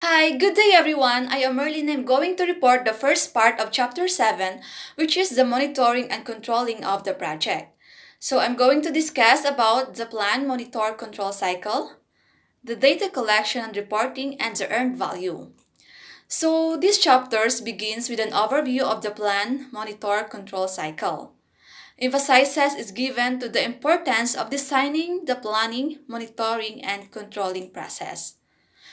Hi, good day everyone. I am Merlin. I'm going to report the first part of Chapter 7, which is the monitoring and controlling of the project. So I'm going to discuss about the plan, monitor, control cycle, the data collection and reporting, and the earned value. So this chapters begins with an overview of the plan, monitor, control cycle. Emphasizes is given to the importance of designing the planning, monitoring, and controlling process.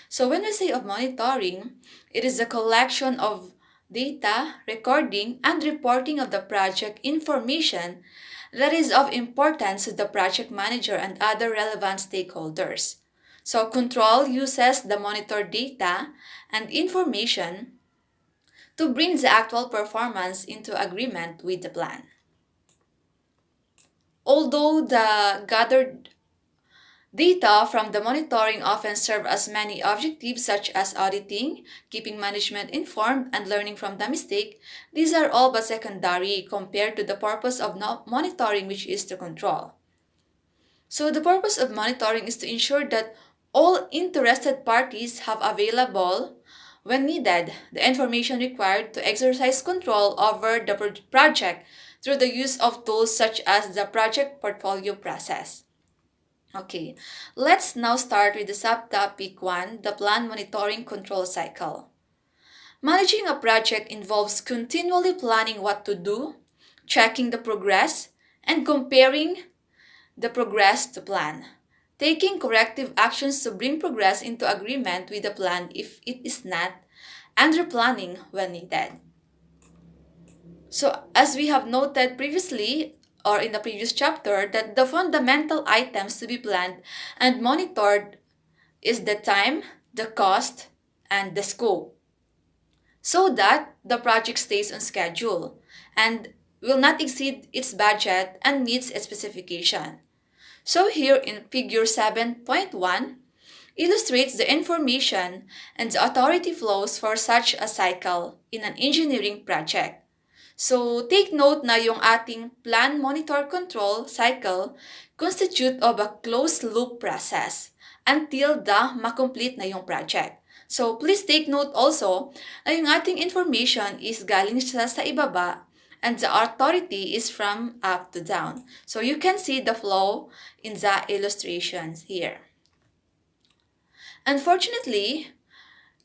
So when we say of monitoring, it is the collection of data, recording, and reporting of the project information that is of importance to the project manager and other relevant stakeholders. So control uses the monitored data and information to bring the actual performance into agreement with the plan. Although the gathered data from the monitoring often serve as many objectives such as auditing, keeping management informed, and learning from the mistake. These are all but secondary compared to the purpose of monitoring, which is to control. So the purpose of monitoring is to ensure that all interested parties have available, when needed, the information required to exercise control over the project through the use of tools such as the project portfolio process. Okay, let's now start with the subtopic 1, the plan monitoring control cycle. Managing a project involves continually planning what to do, checking the progress, and comparing the progress to plan. Taking corrective actions to bring progress into agreement with the plan if it is not, and replanning when needed. So, as we have noted previously or in the previous chapter, that the fundamental items to be planned and monitored is the time, the cost, and the scope, so that the project stays on schedule and will not exceed its budget and meets its specification. So here in figure 7.1 illustrates the information and the authority flows for such a cycle in an engineering project. So take note na yung ating plan, monitor, control cycle constitute of a closed loop process until the makomplete na yung project. So please take note also na yung ating information is galing siya sa ibaba and the authority is from up to down. So you can see the flow in the illustrations here. Unfortunately,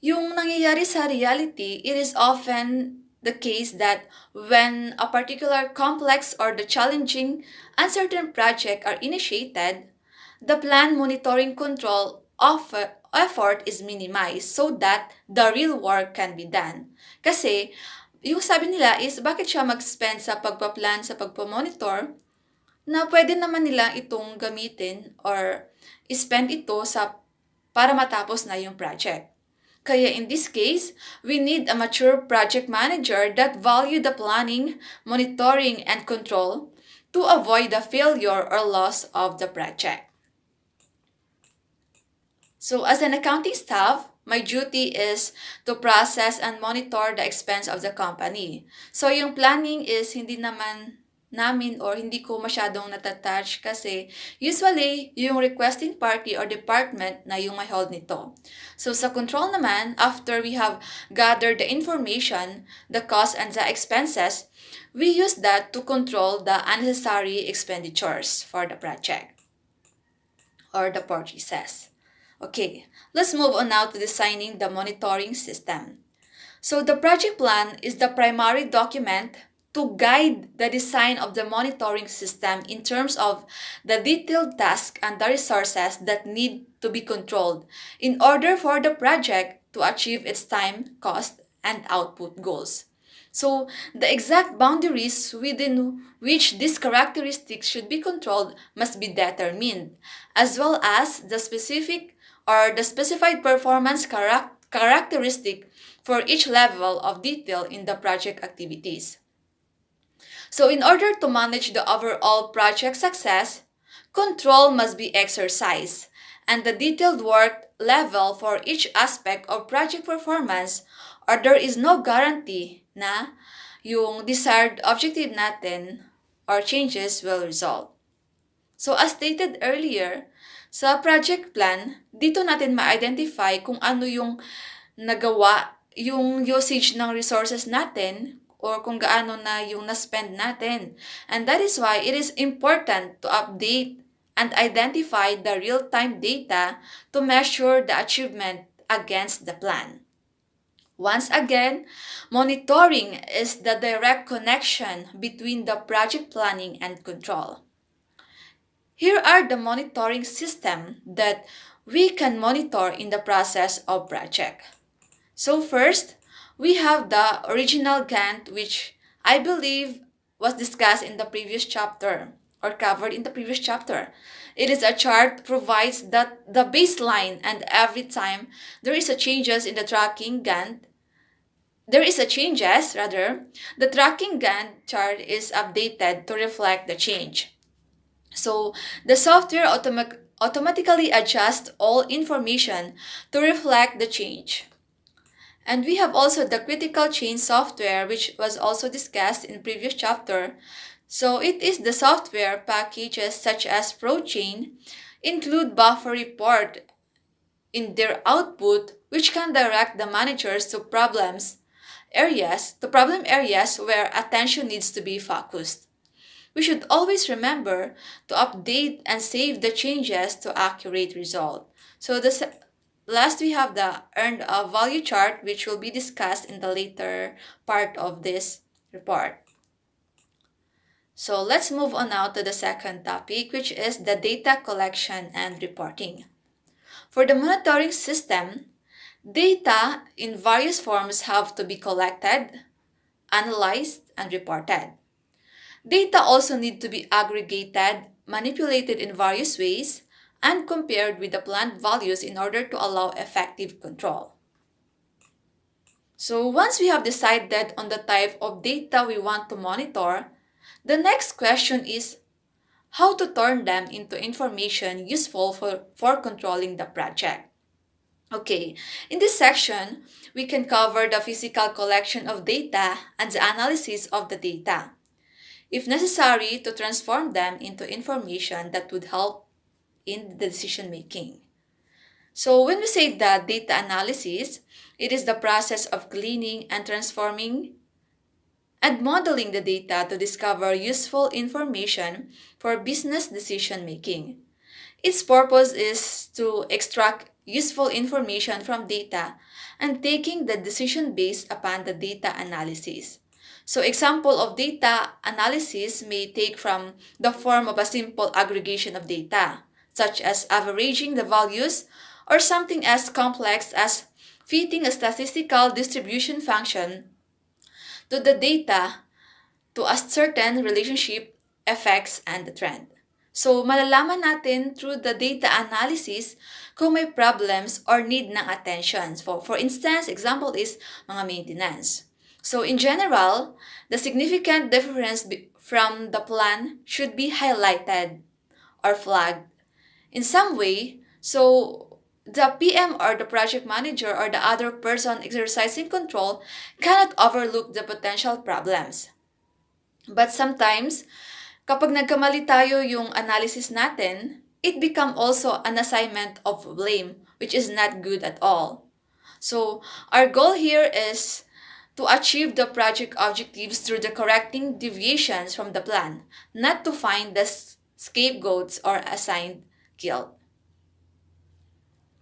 yung nangyayari sa reality, it is often the case that when a particular complex or the challenging, uncertain project are initiated, the plan monitoring control of effort is minimized so that the real work can be done. Kasi, yung sabi nila is bakit siya mag-spend sa pagpa-plan, sa pagpa-monitor, na pwede naman nila itong gamitin or spend ito sa para matapos na yung project. Kaya in this case, we need a mature project manager that value the planning, monitoring, and control to avoid the failure or loss of the project. So as an accounting staff, my duty is to process and monitor the expense of the company. So yung planning is hindi naman namin or hindi ko masyadong natatouch kasi usually yung requesting party or department na yung may hold nito. So sa control naman, after we have gathered the information, the cost and the expenses, we use that to control the unnecessary expenditures for the project or the purchases. Okay, let's move on now to designing the monitoring system. So the project plan is the primary document to guide the design of the monitoring system in terms of the detailed tasks and the resources that need to be controlled in order for the project to achieve its time, cost, and output goals. So, the exact boundaries within which these characteristics should be controlled must be determined, as well as the specific or the specified performance characteristic for each level of detail in the project activities. So, in order to manage the overall project success, control must be exercised, and the detailed work level for each aspect of project performance, or there is no guarantee na yung desired objective natin or changes will result. So as stated earlier, sa project plan, dito natin ma-identify kung ano yung nagawa yung usage ng resources natin or kung gaano na yung na-spend natin. And that is why it is important to update and identify the real-time data to measure the achievement against the plan. Once again, monitoring is the direct connection between the project planning and control. Here are the monitoring system that we can monitor in the process of project. So first, we have the original Gantt, which I believe was discussed in the previous chapter or covered in the previous chapter. It is a chart provides that the baseline, and every time there is a changes in the tracking Gantt, the tracking Gantt chart is updated to reflect the change. So the software automatically adjusts all information to reflect the change. And we have also the critical chain software, which was also discussed in previous chapter. So it is the software packages such as ProChain include buffer report in their output, which can direct the managers to problem areas where attention needs to be focused. We should always remember to update and save the changes to accurate result. So last we have the earned value chart, which will be discussed in the later part of this report. So let's move on now to the second topic, which is the data collection and reporting. For the monitoring system, data in various forms have to be collected, analyzed, and reported. Data also need to be aggregated, manipulated in various ways, and compared with the planned values in order to allow effective control. So once we have decided on the type of data we want to monitor, the next question is how to turn them into information useful for controlling the project. Okay, in this section, we can cover the physical collection of data and the analysis of the data, if necessary, to transform them into information that would help in the decision making. So when we say that data analysis, it is the process of cleaning and transforming and modeling the data to discover useful information for business decision making. Its purpose is to extract useful information from data and taking the decision based upon the data analysis. So example of data analysis may take from the form of a simple aggregation of data, such as averaging the values, or something as complex as fitting a statistical distribution function to the data to a certain relationship, effects, and the trend. So, malalaman natin through the data analysis kung may problems or need ng attention. For instance, example is mga maintenance. So, in general, the significant difference from the plan should be highlighted or flagged in some way, so the PM or the project manager or the other person exercising control cannot overlook the potential problems. But sometimes, kapag nagkamali tayo yung analysis natin, it become also an assignment of blame, which is not good at all. So, our goal here is to achieve the project objectives through the correcting deviations from the plan, not to find the scapegoats or assigned guilt.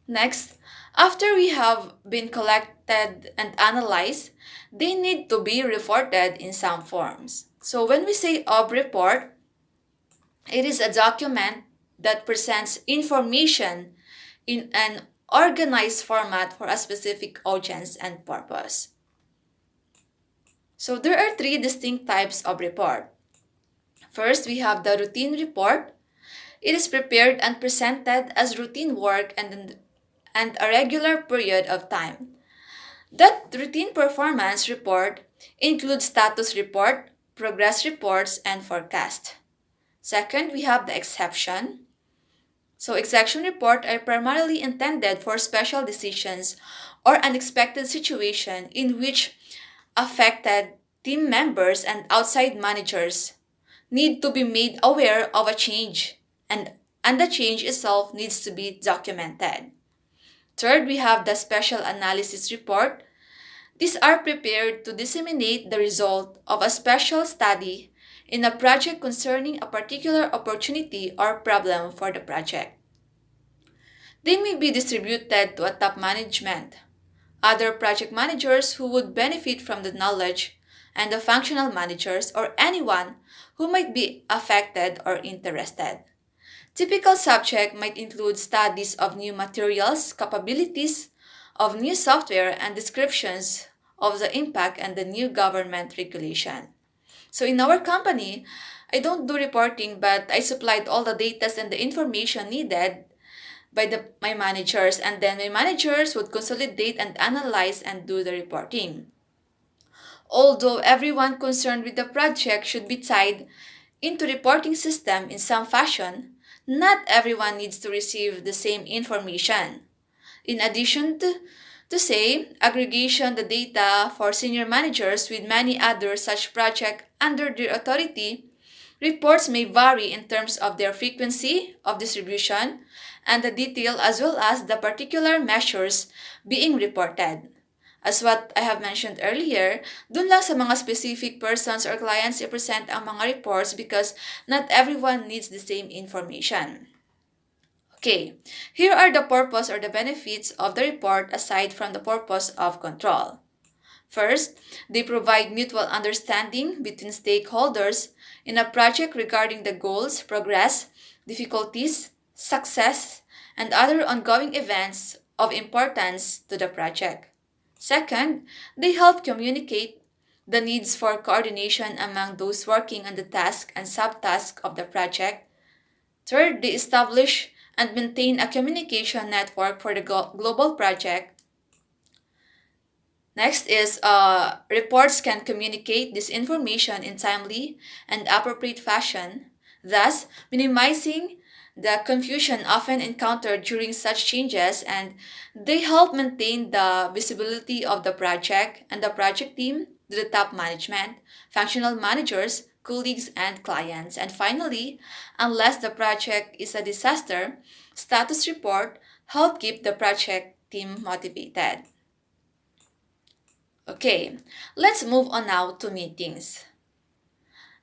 Next, after we have been collected and analyzed, they need to be reported in some forms. So when we say OB report, it is a document that presents information in an organized format for a specific audience and purpose. So there are three distinct types of report. First, we have the routine report. It is prepared and presented as routine work and a regular period of time. That routine performance report includes status report, progress reports, and forecast. Second, we have the exception. So exception report are primarily intended for special decisions or unexpected situation in which affected team members and outside managers need to be made aware of a change, and the change itself needs to be documented. Third, we have the special analysis report. These are prepared to disseminate the result of a special study in a project concerning a particular opportunity or problem for the project. They may be distributed to a top management, other project managers who would benefit from the knowledge, and the functional managers or anyone who might be affected or interested. Typical subject might include studies of new materials, capabilities of new software, and descriptions of the impact and the new government regulation. So in our company, I don't do reporting, but I supplied all the data and the information needed by my managers, and then my managers would consolidate and analyze and do the reporting. Although everyone concerned with the project should be tied into reporting system in some fashion, not everyone needs to receive the same information. In addition to say, aggregation the data for senior managers with many other such projects under their authority, reports may vary in terms of their frequency of distribution and the detail as well as the particular measures being reported. As what I have mentioned earlier, dun lang sa mga specific persons or clients i-present ang mga reports because not everyone needs the same information. Okay, here are the purpose or the benefits of the report aside from the purpose of control. First, they provide mutual understanding between stakeholders in a project regarding the goals, progress, difficulties, success, and other ongoing events of importance to the project. Second, they help communicate the needs for coordination among those working on the task and subtask of the project. Third, they establish and maintain a communication network for the global project. Next is reports can communicate this information in timely and appropriate fashion, thus minimizing the confusion often encountered during such changes, and they help maintain the visibility of the project and the project team to the top management, functional managers, colleagues, and clients. And finally, unless the project is a disaster, status report help keep the project team motivated. Okay, let's move on now to meetings.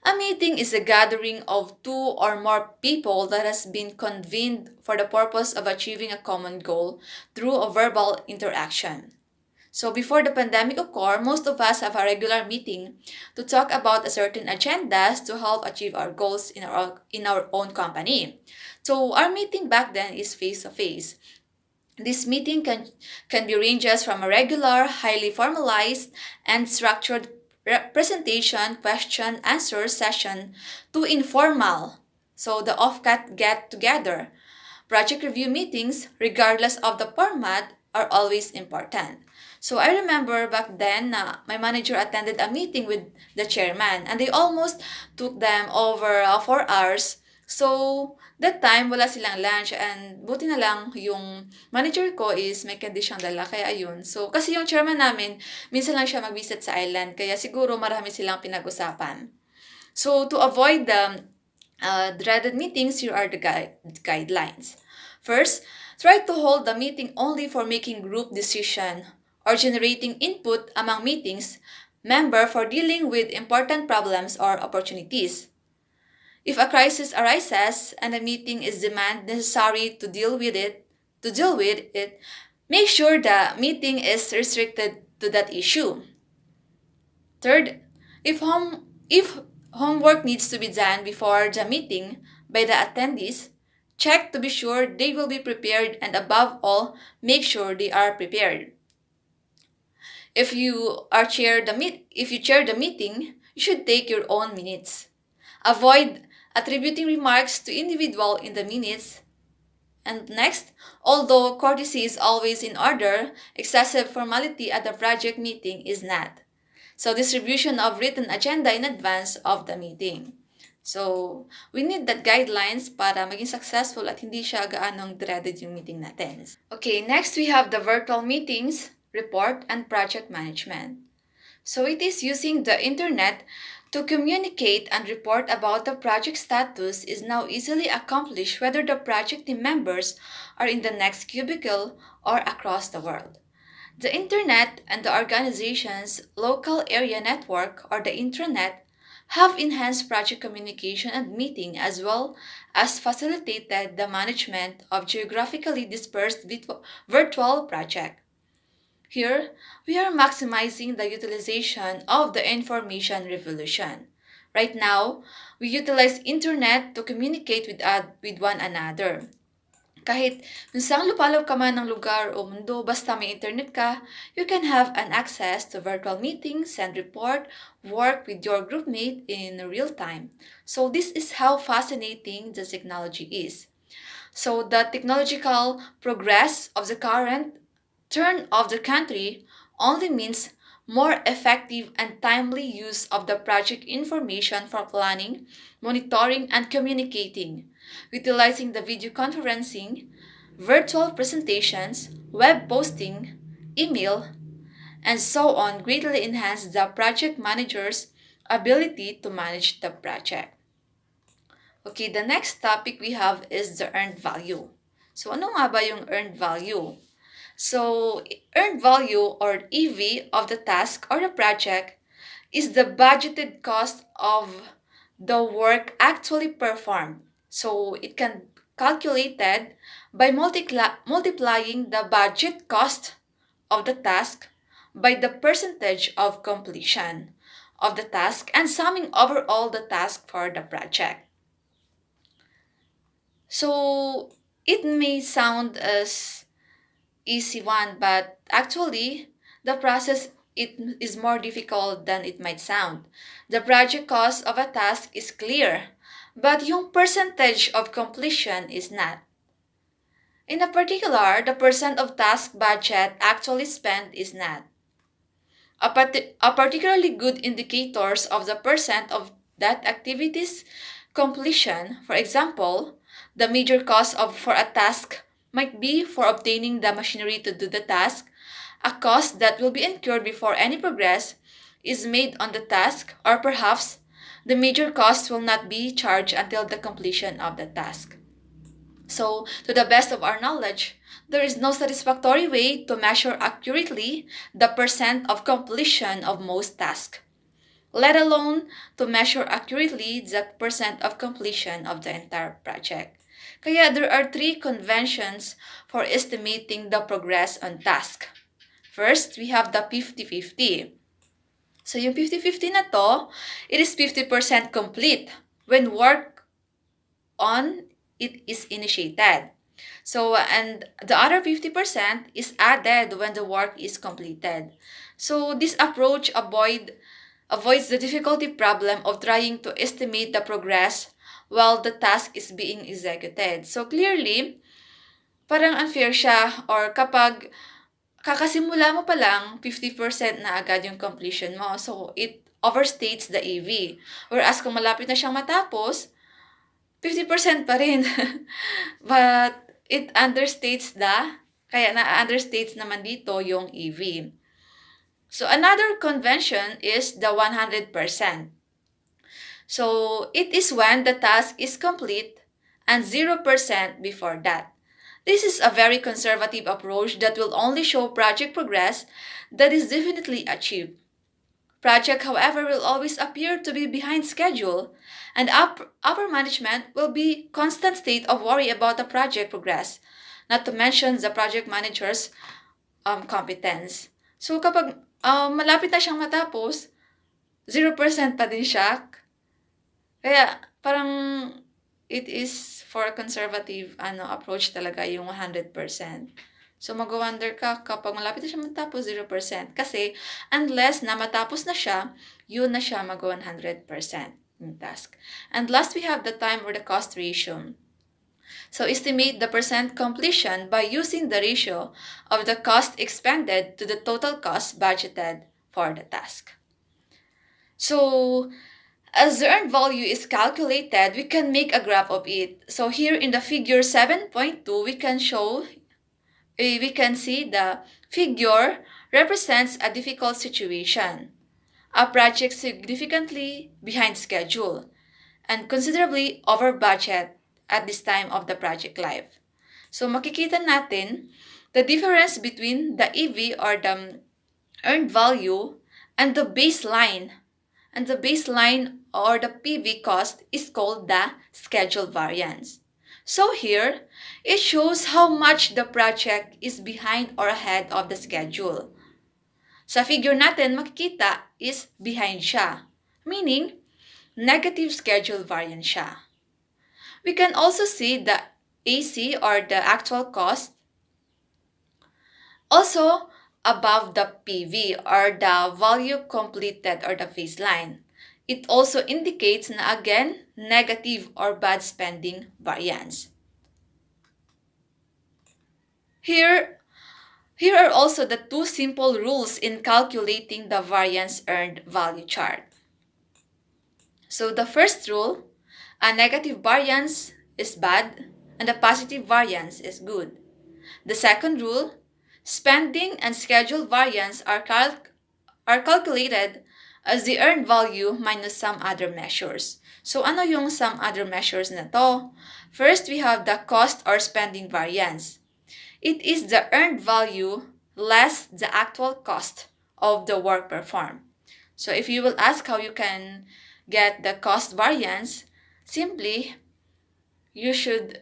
A meeting is a gathering of two or more people that has been convened for the purpose of achieving a common goal through a verbal interaction. So before the pandemic occurred, most of us have a regular meeting to talk about a certain agendas to help achieve our goals in our own company. So our meeting back then is face-to-face. This meeting can be ranges from a regular, highly formalized, and structured presentation, question, answer session to informal, so the off-cut get-together. Project review meetings, regardless of the format, are always important. So I remember back then, my manager attended a meeting with the chairman and they almost took them over 4 hours. So that time, wala silang lunch and buti na lang yung manager ko is may candy siyang dala, kaya ayun. So, kasi yung chairman namin, minsan lang siya mag-visit sa island, kaya siguro marami silang pinag-usapan. So, to avoid the dreaded meetings, here are the guidelines. First, try to hold the meeting only for making group decision or generating input among meetings member for dealing with important problems or opportunities. If a crisis arises and a meeting is deemed necessary to deal with it, make sure the meeting is restricted to that issue. Third, if homework needs to be done before the meeting by the attendees, check to be sure they will be prepared, and above all, make sure they are prepared. If you chair the meeting, you should take your own minutes. Avoid attributing remarks to individual in the minutes. And next, although courtesy is always in order, excessive formality at the project meeting is not. So distribution of written agenda in advance of the meeting. So, we need that guidelines para maging successful at hindi siya gaanong dreaded yung meeting natin. Okay, next we have the virtual meetings, report, and project management. So, it is using the internet To communicate and report about the project status is now easily accomplished whether the project team members are in the next cubicle or across the world. The Internet and the organization's local area network or the intranet have enhanced project communication and meeting as well as facilitated the management of geographically dispersed virtual projects. Here, we are maximizing the utilization of the information revolution. Right now, we utilize internet to communicate with one another. Kahit minsang lupalop ka man ng lugar o mundo, basta may internet ka, you can have an access to virtual meetings, send report, work with your groupmate in real time. So this is how fascinating the technology is. So the technological progress of the current turn of the country only means more effective and timely use of the project information for planning, monitoring, and communicating, utilizing the video conferencing, virtual presentations, web posting, email, and so on greatly enhance the project manager's ability to manage the project. Okay, the next topic we have is the earned value. So ano nga ba yung earned value? So, earned value or EV of the task or the project is the budgeted cost of the work actually performed. So, it can be calculated by multiplying the budget cost of the task by the percentage of completion of the task and summing overall the task for the project. So, it may sound as easy one, but actually, the process it is more difficult than it might sound. The project cost of a task is clear, but yung percentage of completion is not. In a particular, the percent of task budget actually spent is not. A particularly good indicators of the percent of that activity's completion, for example, the major cost for a task might be for obtaining the machinery to do the task, a cost that will be incurred before any progress is made on the task, or perhaps the major cost will not be charged until the completion of the task. So, to the best of our knowledge, there is no satisfactory way to measure accurately the percent of completion of most tasks, let alone to measure accurately the percent of completion of the entire project. Kaya there are three conventions for estimating the progress on task. First, we have the 50-50. So yung 50-50 na to, it is 50% complete when work on it is initiated. So, and the other 50% is added when the work is completed. So this approach avoids the difficulty problem of trying to estimate the progress while the task is being executed. So clearly, parang unfair siya or kapag kakasimula mo pa lang, 50% na agad yung completion mo. So it overstates the EV. Whereas kung malapit na siyang matapos, 50% pa rin. But it understates kaya na-understates naman dito yung EV. So another convention is the 100%. So it is when the task is complete and 0% before that. This is a very conservative approach that will only show project progress that is definitely achieved. Project, however, will always appear to be behind schedule, and upper management will be constant state of worry about the project progress, not to mention the project manager's competence. So kapag malapit na siyang matapos, 0% pa din siya. Kaya parang it is for a conservative approach talaga yung 100%. So mag-wonder ka kapag malapit na siya matapos 0%. Kasi unless na matapos na siya, yun na siya mag-100% yung task. And last, we have the time or the cost ratio. So estimate the percent completion by using the ratio of the cost expended to the total cost budgeted for the task. So as the earned value is calculated, we can make a graph of it. So here in the figure 7.2, we can see the figure represents a difficult situation. a project significantly behind schedule and considerably over budget at this time of the project life. So makikita natin the difference between the EV or the earned value and the baseline. And the baseline or the PV cost is called the schedule variance. So here, it shows how much the project is behind or ahead of the schedule. Sa figure natin, makikita is behind siya, meaning negative schedule variance siya. We can also see the AC or the actual cost also above the PV or the value completed or the baseline. It also indicates na again negative or bad spending variance. Here are also the two simple rules in calculating the variance earned value chart. So the first rule, a negative variance is bad and a positive variance is good. The second rule, spending and schedule variance are calculated as the earned value minus some other measures. So ano yung some other measures na to? First, we have the cost or spending variance. It is the earned value less the actual cost of the work performed. So if you will ask how you can get the cost variance, simply you should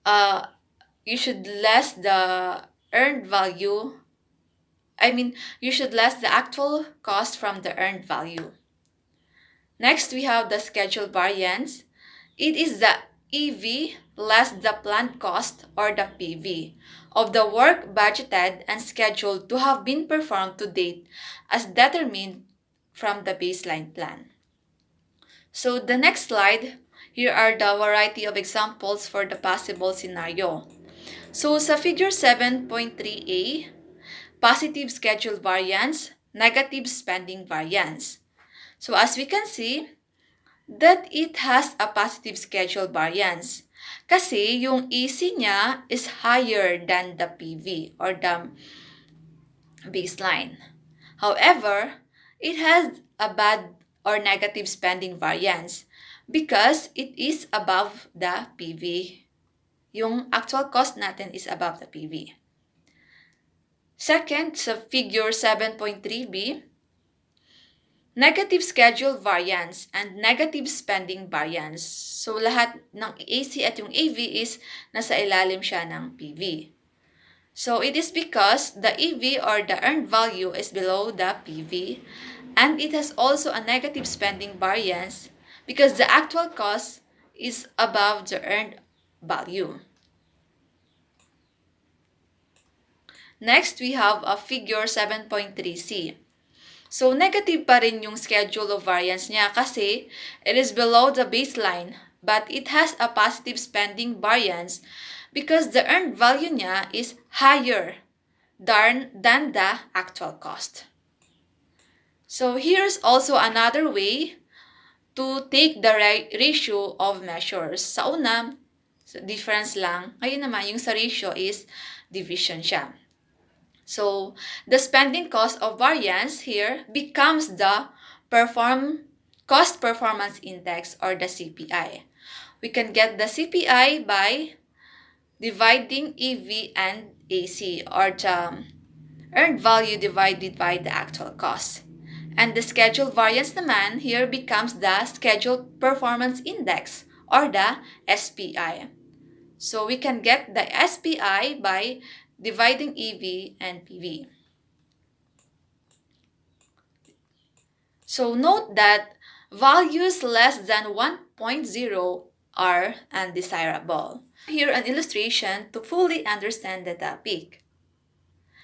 less the earned value. You should less the actual cost from the earned value. Next, we have the schedule variance. It is the EV less the planned cost or the PV of the work budgeted and scheduled to have been performed to date as determined from the baseline plan. So the next slide, here are the variety of examples for the possible scenario. So sa figure 7.3a, positive schedule variance, negative spending variance. So as we can see, that it has a positive schedule variance. Kasi yung EC niya is higher than the PV or the baseline. However, it has a bad or negative spending variance because it is above the PV. Yung actual cost natin is above the PV. Second, sa figure 7.3b, negative schedule variance and negative spending variance. So lahat ng AC at yung AV is nasa ilalim siya ng PV. So it is because the EV or the earned value is below the PV, and it has also a negative spending variance because the actual cost is above the earned value. Next, we have a figure 7.3c. So negative pa rin yung schedule of variance niya kasi it is below the baseline, but it has a positive spending variance because the earned value niya is higher than the actual cost. So here's also another way to take the ratio of measures. Sa una, difference lang. Ngayon naman, yung sa ratio is division siya. So the spending cost of variance here becomes the cost performance index or the CPI. We can get the CPI by dividing EV and AC or the earned value divided by the actual cost. And the schedule variance naman here becomes the schedule performance index or the SPI. So we can get the SPI by dividing EV and PV. So note that values less than 1.0 are undesirable. Here an illustration to fully understand the topic.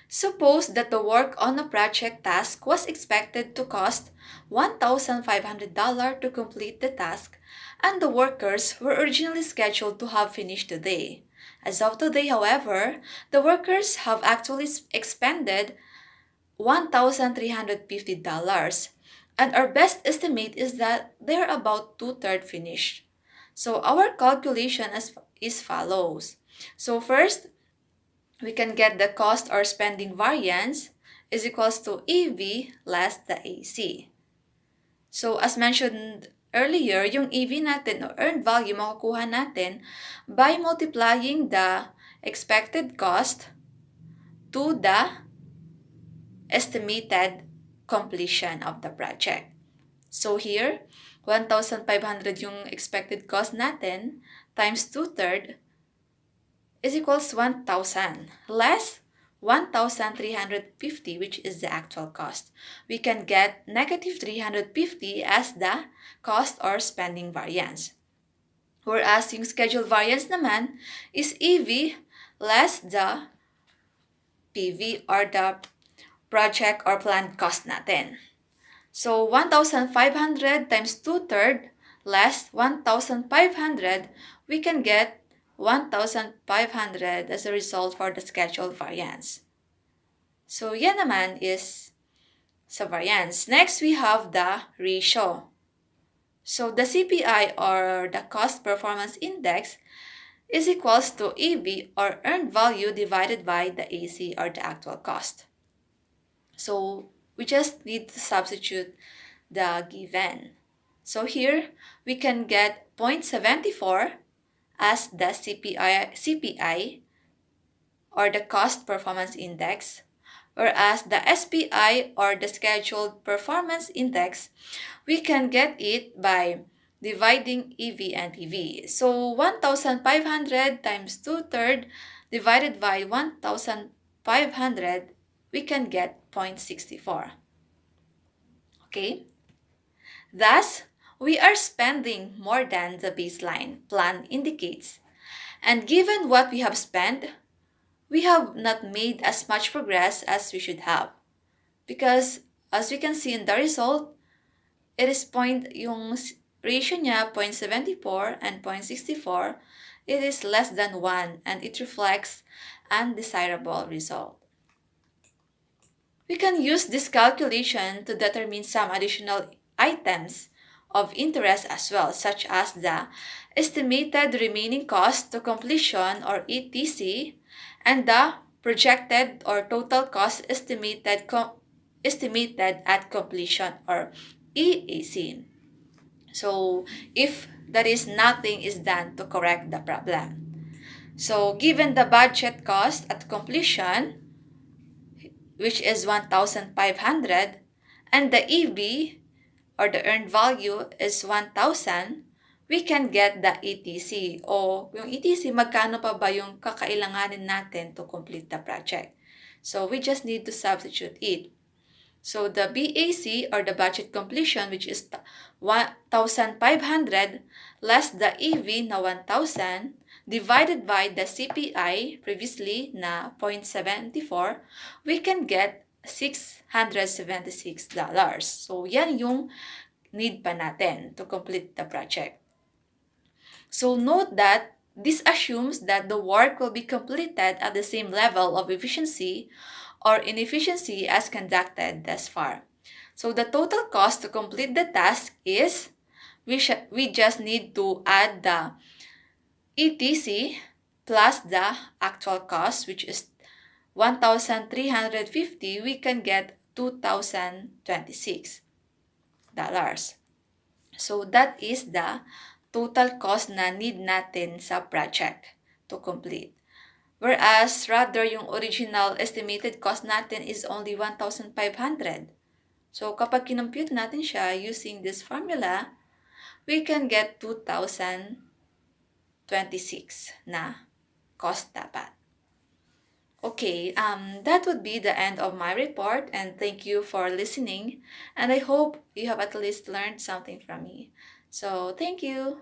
Suppose that the work on a project task was expected to cost $1,500 to complete the task, and the workers were originally scheduled to have finished today. As of today, however, the workers have actually expended $1,350, and our best estimate is that they're about 2/3 finished. So our calculation is follows. So first, we can get the cost or spending variance, is equals to EV less the AC. So as mentioned earlier, yung EV natin or earned value makukuha natin by multiplying the expected cost to the estimated completion of the project. So here, 1,500 yung expected cost natin times 2/3 is equals 1,000 less 1,350, which is the actual cost. We can get negative 350 as the cost or spending variance. Whereas yung schedule variance naman is EV less the PV or the project or planned cost natin. So 1,500 times 2/3 less 1,500, we can get 1,500 as a result for the schedule variance. So yan naman is sa variance. Next, we have the ratio. So the CPI or the cost performance index is equals to EV or earned value divided by the AC or the actual cost. So we just need to substitute the given. So here we can get 0.74 as the CPI or the cost performance index, whereas the SPI or the scheduled performance index, we can get it by dividing EV and PV. So 1,500 times 2/3 divided by 1,500, we can get 0.64. Okay? Thus, we are spending more than the baseline plan indicates. And given what we have spent, we have not made as much progress as we should have. Because as we can see in the result, it is yung ratio niya 0.74 and 0.64, it is less than 1 and it reflects undesirable result. We can use this calculation to determine some additional items of interest as well, such as the estimated remaining cost to completion or ETC and the projected or total cost estimated at completion or EAC. So if that is nothing is done to correct the problem. So given the budget cost at completion, which is 1,500, and the EV or the earned value is 1,000, we can get the ETC o yung ETC magkano pa ba yung kakailanganin natin to complete the project. So we just need to substitute it. So the BAC or the budget completion, which is 1,500 less the EV na 1,000 divided by the CPI previously na 0.74, we can get $676. So yan yung need pa natin to complete the project. So note that this assumes that the work will be completed at the same level of efficiency or inefficiency as conducted thus far. So the total cost to complete the task is, we just need to add the ETC plus the actual cost, which is 1,350, we can get $2,026. So that is the total cost na need natin sa project to complete. Whereas, rather, yung original estimated cost natin is only 1,500. So, kapag kinompute natin siya using this formula, we can get 2,026 na cost dapat. Okay, that would be the end of my report, and thank you for listening. And I hope you have at least learned something from me. So, thank you.